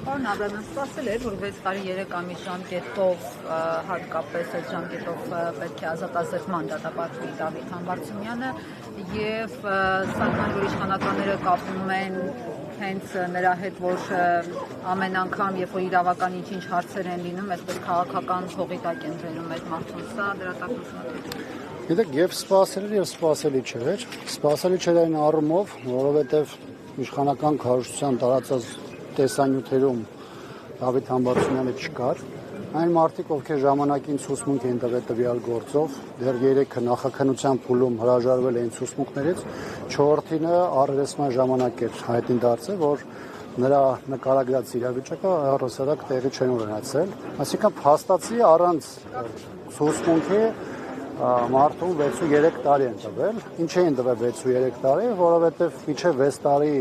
Պարոն Աբրամյան, սպասել էր, որ 6 տարի 3 ամիս ժամկետով, հատկապես այդ ժամկետով պետք է ազատազրկման դատապարտվի Դավիթ Համբարձումյանը եւ սակայն որ իշխանականները կապում են հենց նրա հետ, որ ամեն անգամ, երբ որ իրավական ինչ-ինչ հարցեր են լինում, այսպես քաղաքական հողի տակ են բերում այդ մարդուն, սա դրատակությունը։ Գիտեք, եւ սպասելի եւ սպասելի չէր։ Սպասելի չէր այն առումով, որովհետեւ իշխանական քարոզչության տարածած տեսանյութերում Դավիթ Համբարձումյանը չկար։ Այն մարդիկ, ովքեր ժամանակին ցուցմունք են տվել տվյալ գործով, դեռ 3-ը նախաքննության փուլում հրաժարվել էին ցուցմունքներից, 4-ինը առերեսման ժամանակ էր հայտնի դարձել, որ նրա նկարագրած իրավիճակը առհասարակ տեղի չեն ունեցել։ Այսինքն փաստացի առանց ցուցմունքի մարդուն 6-3 տարի են տվել։ Ինչ էին տվել 6-3 տարի, որովհետև մինչև 6 տարի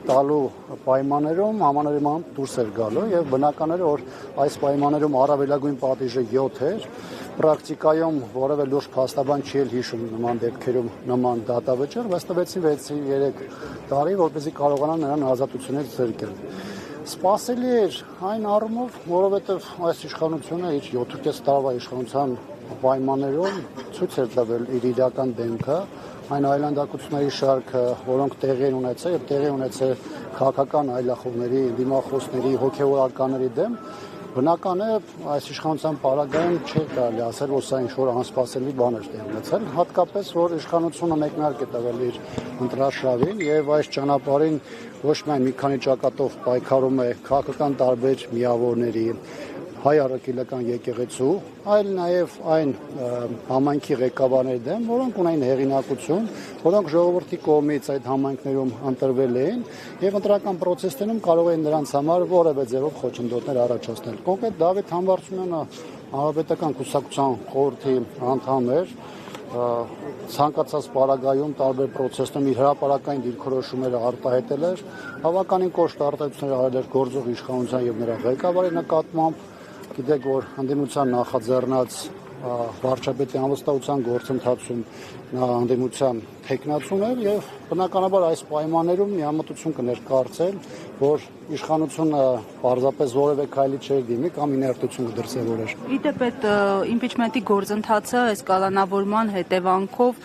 տալու պայմաններում համանրման դուրս էր գալու եւ բնական էր, որ այս պայմաններում առավելագույն պատիժը 7 էր։ Պրակտիկայում որևէ լուրջ փաստաբան չի հիշում նման դեպքերում նման դատավճիռ, բայց տվեցին 6-3 տարի, որպեսզի կարողանան նրան ազատությունից զրկել։ Սպասելի էր այն առումով, որովհետև այս իշխանությունը իր 7.5 տարվա իշխանության պայմաններում ցույց էր տվել իր իրական դեմքը, այն այլանդակությունների շարքը, որոնք տեղի են ունեցել եւ տեղի ունեցել քաղաքական այլախոհների, դիմախոսների, հոգեվորականների դեմ, բնական է այս իշխանության պարագայում չէ կարելի ասել, որ սա ինչ-որ անսպասելի բան էր տեղի ունեցել, հատկապես որ իշխանությունը մեկնարկ է տվել իր ընտրաշավին եւ այս ճանապարհին ոչ միայն մի քանի ճակատով պայքարում է քաղաքական տարբեր միավորների հայ առաքելական եկեղեցու, այլ նաև այն համայնքի ղեկավարների դեմ, որոնք ունեն հեղինակություն, որոնք ժողովրդի կողմից այդ համայնքներում ընտրվել էին եւ ընտրական process-ներում կարող են նրանց համար որևէ ձևով խոչընդոտներ առաջացնել։ Կոնկրետ Դավիթ Համբարձումյանը Հանրապետական կուսակցության խորհրդի անդամ էր, ցանկացած պարագայում տարբեր process-ներում իր հրապարակային դիրքորոշումները արտահայտել էր, բավականին կոշտ արտահայտություններ արել էր գործող իշխանության եւ նրա ղեկավարի նկատմամբ։ Գիտեք, որ ընդդիմության նախաձեռնած վարչապետի անվստահության գործընթացում նա ընդդիմության թեկնածուն էր եւ բնականաբար այս պայմաններում միամտություն կներկայացել, որ իշխանությունը պարզապես որևէ քայլի չէր դիմի կամ իներտություն կդրսևորեր։ Իդեպ այդ իմպիչմենտի գործընթացը այս կալանավորման հետևանքով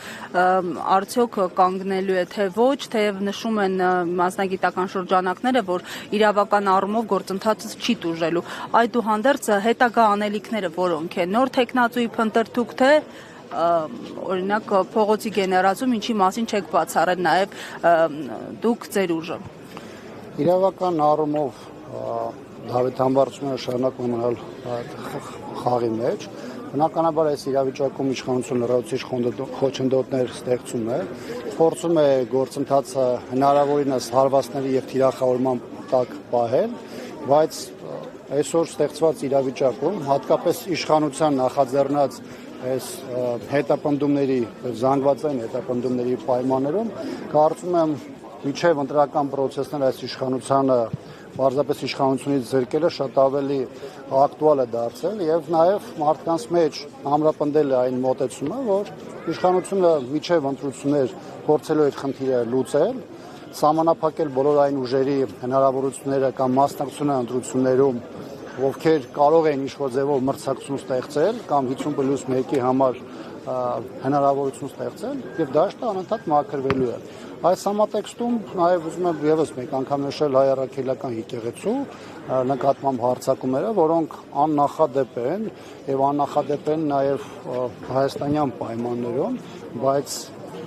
արդյոք կանգնելու է թե ոչ, թեև նշում են մասնագիտական շրջանակները, որ իրավական առումով գործընթացը չի տուժելու։ Այդուհանդերձ հետագա անելիքները որոնք են, նոր թեկնածուի փնտրտուք թե օրինակ փողոցի գեներացում, ինչի մասին չեք բացառել նաև դուք ձեր ուժը։ Իրավական առումով Դավիթ Համբարձումյանը շարունակում մնալ խաղի մեջ, բնականաբար այս իրավիճակում իշխանությունը լրացուցիչ խոչընդոտներ ստեղծում է, փորձում է գործընթացը հնարավորինս հարվածների եւ թիրախավորման տակ պահել, բայց այսօր ստեղծված իրավիճակում, հատկապես իշխանության նախաձեռնած այս հետապնդումների, զանգվածային հետապնդումների պայմաններում, կարծում եմ միջև ընտրական process-ներ այս իշխանությանը պարզապես իշխանությունից զրկելը շատ ավելի ակտուալ է դարձել եւ նաեւ մարդկանց մեջ ամրապնդել է այն մոտեցումը, որ իշխանությունը միջև ընտրություններ փորձելու է խնդիրը լուծել, սահմանափակել բոլոր այն ուժերի հնարավորությունները կամ մասնակցությունը ընտրություններում, ովքեր կարող են ինչ-որ ձևով մրցակցություն ստեղծել կամ 50+1-ի համար հնարավորություն ստեղծել եւ դաշտը անընդհատ մաքրվելու է։ Այս համատեքստում նաեւ ուզում եմ եւս մեկ անգամ նշել հայ առաքելական եկեղեցու նկատմամբ հարձակումները, որոնք աննախադեպ են եւ աննախադեպ են նաեւ հայաստանյան պայմաններում, բայց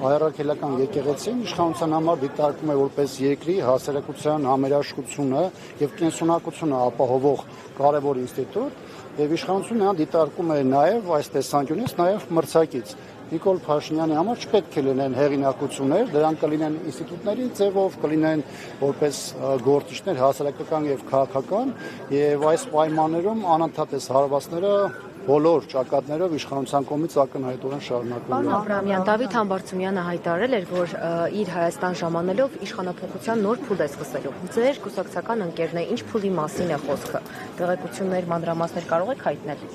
հայ-առաքելական եկեղեցին իշխանության համար դիտարկվում է որպես երկրի հասարակության համերաշխությունը եւ կենսունակությունը ապահովող կարևոր ինստիտուտ եւ իշխանությունը նրան դիտարկում է նաեւ այս տեսանկյունից նաեւ մրցակից։ Նիկոլ Փաշինյանի համար չպետք է լինեն հեղինակություններ, դրանք կլինեն ինստիտուտների ձևով, կլինեն որպես գործիչներ հասարակական եւ քաղաքական եւ այս պայմաններում անընդհատ այս հարվածները բոլոր ճակատներով իշխանության կողմից ակնհայտորեն շարունակվում են։ Պարոն Աբրամյան, Դավիթ Համբարձումյանը հայտարարել էր, որ իր Հայաստան ժամանելով իշխանափոխության նոր փուլ է սկսելու։ Ձեր կուսակցական ընկերն է, ինչ փուլի մասին է խոսքը։ Տեղեկություններ, մանրամասներ կարող եք հայտնել։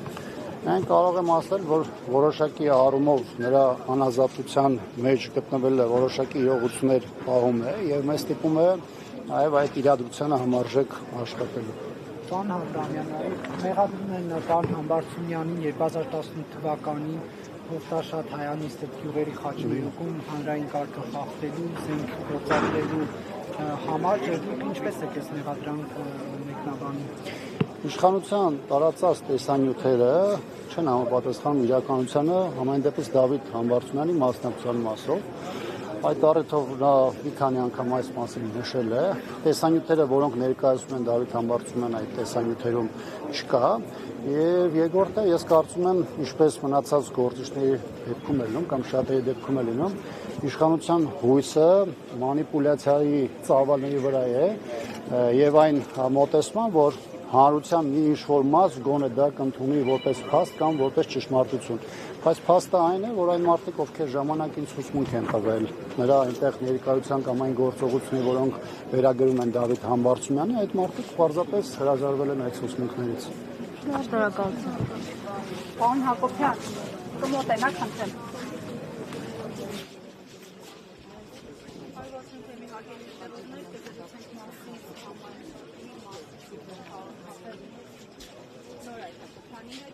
Մենք կարող եմ ասել, որ որոշակի առումով նրա անազատության մեջ գտնվելը որոշակի իրողություններ պահում է եւ մեզ ստիպում է նաեւ այդ իրադրությանը համարժեք աշխատելու։ Պարոն Հադրամյան, մեղադրում են պարոն Համբարձումյանին 2018 թվականին Հովտաշատ հայանիստը գյուղերի խաչմերուկում հանրային կարգը խախտելու, զենք գործադրելու համար դուք ինչպես եք այս մեղադրանքը մեկնաբանում։ Իշխանության տարածած տեսանյութերը չեն համապատասխանում իրականությանը, համայն դեպս Դավիթ Համբարձումյանի մասնակցության մասով։ Այդ առիթով նա մի քանի անգամ այս մասին նշել է։ Տեսանյութերը, որոնք ներկայացնում են Դավիթ Համբարձումյանը, այդ տեսանյութերում չկա։ Եվ երկրորդը, ես կարծում եմ, ինչպես մնացած գործիչների դեպքում է լինում կամ շատերի դեպքում է լինում, իշխանության հույսը մանիպուլյացիայի ծավալների վրա է եւ այն մոտեցման, որ հանրության մի ինչ-որ մաս գոնե դա կընդունի որպես փաստ կամ որպես ճշմարտություն։ Բայց փաստը այն է, որ այն մարդիկ, ովքեր ժամանակին ցուցմունք են տվել նրա այնտեղ ներկայության կամ այն գործողությունների, որոնք վերագրում են Դավիթ Համբարձումյանի, այդ մարդիկ պարզապես հրաժարվել են այդ ցուցմունքներից։ Շնորհակալություն։ Պարոն Հակոբյան, կմոտենաք խնդրեմ։